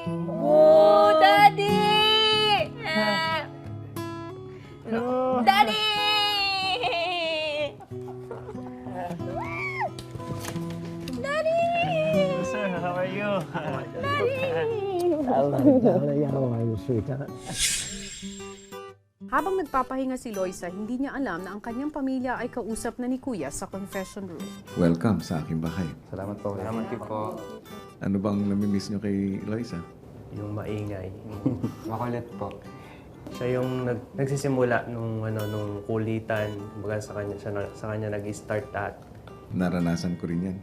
Oh, Daddy! Daddy! Daddy! Sir, how are you? Hello, darling. How are you, sweetheart? Habang nagpapahinga si Loisa, hindi niya alam na ang kanyang pamilya ay kausap na ni Kuya sa confession room. Welcome sa aking bahay. Salamat po. Salamat din po. Ano bang namimiss nyo kay Loisa? Yung maingay. Makulit po. Siya yung nagsisimula nung kulitan. Kumbaga sa kanya nag-start lahat. Naranasan ko rin yan.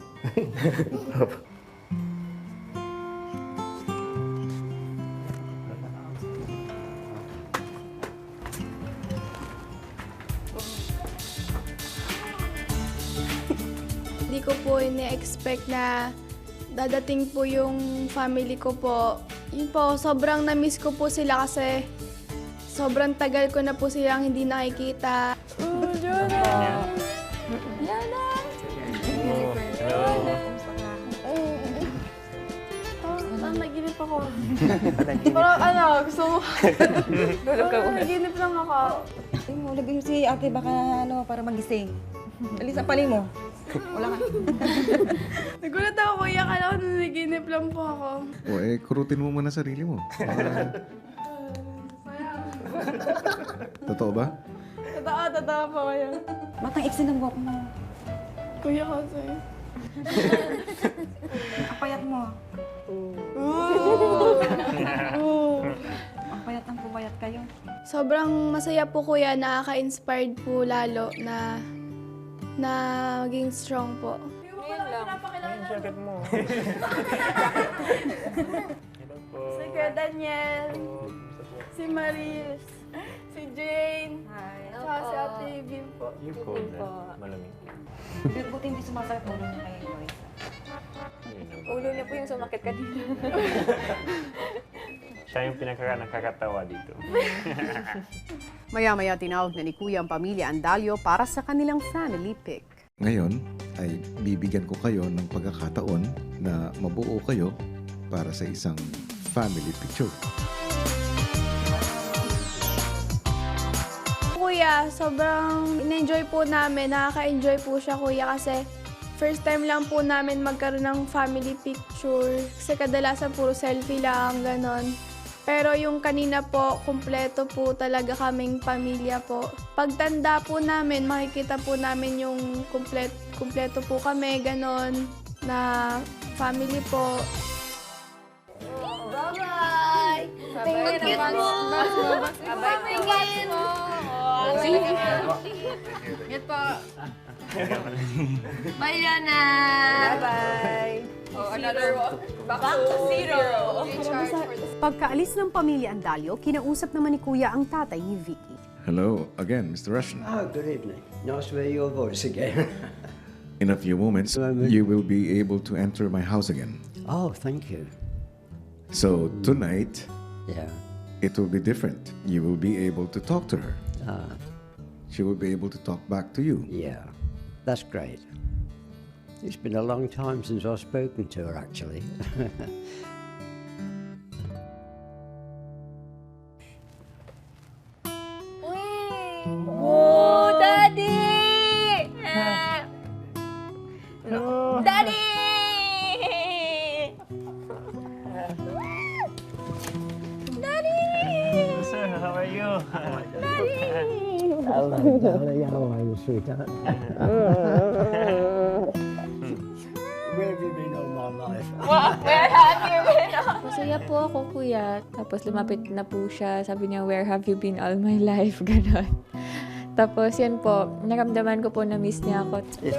Hindi ko po ini-expect na dadating po yung family ko po. Yun po, sobrang na-miss ko po sila kasi sobrang tagal ko na po silang hindi nakikita. Naginip ako. Parang gusto mo. Naginip lang ako. Lagay mo si ate baka para magising. Alis ang pali mo. Wala ka. Nagulat ako, kuya. Kala ko nanaginip lang po ako. O kurutin mo muna sarili mo. Totoo ba? Totoo po kaya. Matang iksi ng buhok mo. Kuya kasi. Ang payat mo. Ang payat ng pumayat kayo. Sobrang masaya po kuya, nakaka-inspired po lalo na maging strong po. Yung jacket mo. Si Kuya Daniel, si Maris, si Jane, tsaka si Ate Bim po. Yung cold na. Malamig. Buti hindi sumasakit ulo niya kay Loisa. Ulo niya po yung sumakit kanina. Siya yung nakakatawa dito. Maya-maya tinawag na ni Kuya ang pamilya Andalio para sa kanilang family pic. Ngayon ay bibigyan ko kayo ng pagkakataon na mabuo kayo para sa isang family picture. Kuya, sobrang in-enjoy po namin, nakaka-enjoy po siya kuya kasi first time lang po namin magkaroon ng family picture. Kasi kadalasan puro selfie lang, ganon. Pero yung kanina po, kumpleto po talaga kaming pamilya po. Pagtanda po namin, makikita po namin yung kumpleto po kami, ganon, na family po. Bye-bye! Tingin mo! Bye-bye! Tingin! Yan po. Bye, Liana! Bye-bye! Oh, another one. Back to zero. Pagkaalis ng pamilya Andalio, kinausap naman ni Kuya ang tatay ni Vicky. Hello again, Mr. Russian. Oh, good evening. Nice to hear your voice again. In a few moments, you will be able to enter my house again. Oh, thank you. So tonight, Yeah. it will be different. You will be able to talk to her. Ah, She will be able to talk back to you. yeah. That's great. It's been a long time since I've spoken to her, actually. Oh, Daddy! Daddy! Sir, how are you? Hello, darling. How are you, sweetheart? Where have you been all my life? Masaya po ako, kuya. Tapos lumapit na po siya. Sabi niya, where have you been all my life? Ganon. Tapos yan po, naramdaman ko po na miss niya ako. It's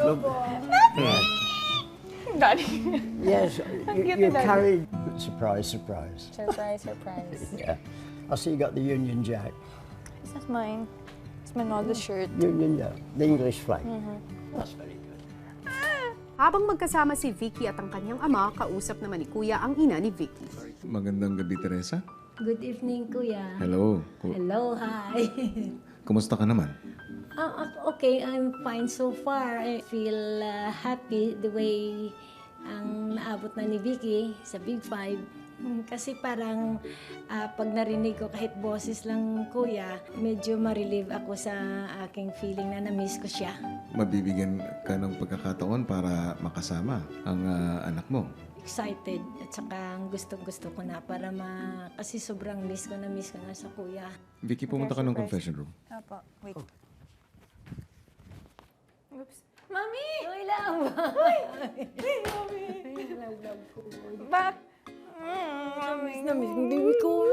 Yes, you carried. Surprise, surprise. Surprise, surprise. Yeah. I see you got the Union Jack. This is mine. It's my oldest shirt. Union Jack, the English flag. That's very good. Habang magkasama si Vicky at ang kanyang ama, kausap naman ni Kuya ang ina ni Vicky. Magandang gabi, Teresa. Good evening, Kuya. Hello. Hello, hi. Kumusta ka naman? Okay, I'm fine so far. I feel happy the way ang naabot na ni Vicky sa Big Five. Kasi parang pag narinig ko kahit boses lang kuya, medyo ma-relieve ako sa aking feeling na na-miss ko siya. Mabibigyan ka ng pagkakataon para makasama ang anak mo. Excited at saka gustong-gusto ko na para kasi sobrang miss ko na sa kuya. Vicky, pumunta ka ng confession room. Apo, wait. Mami! Uy lang! Bak! Na-miss ko baby ko.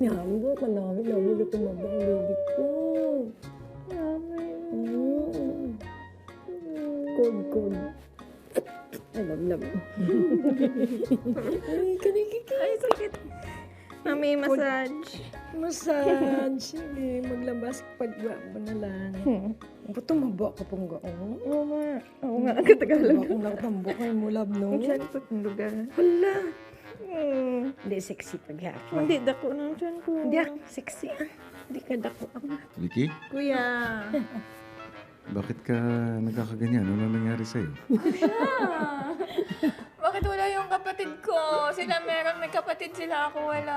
Namin ko, namin ko tumaba ang baby ko. Kod. Alam. Ay, sakit. Mami, massage. Massage. Sige, maglabas pagwa mo na lang. Ba't tumaba ka pong gaong? Oo nga, ang katagalog. Bakong nakatambukay mo, love, no? Saan pa itong lugar? Hala. Hindi sexy paghapon. Hindi dako ng tiyan ko. Hindi sexy ah. Hindi ka dako. Vicky, Kuya. bakit ka nagkakaganyan? Ano nangyari sa'yo? Bakit wala yung kapatid ko? Sila meron, may kapatid sila, ako wala.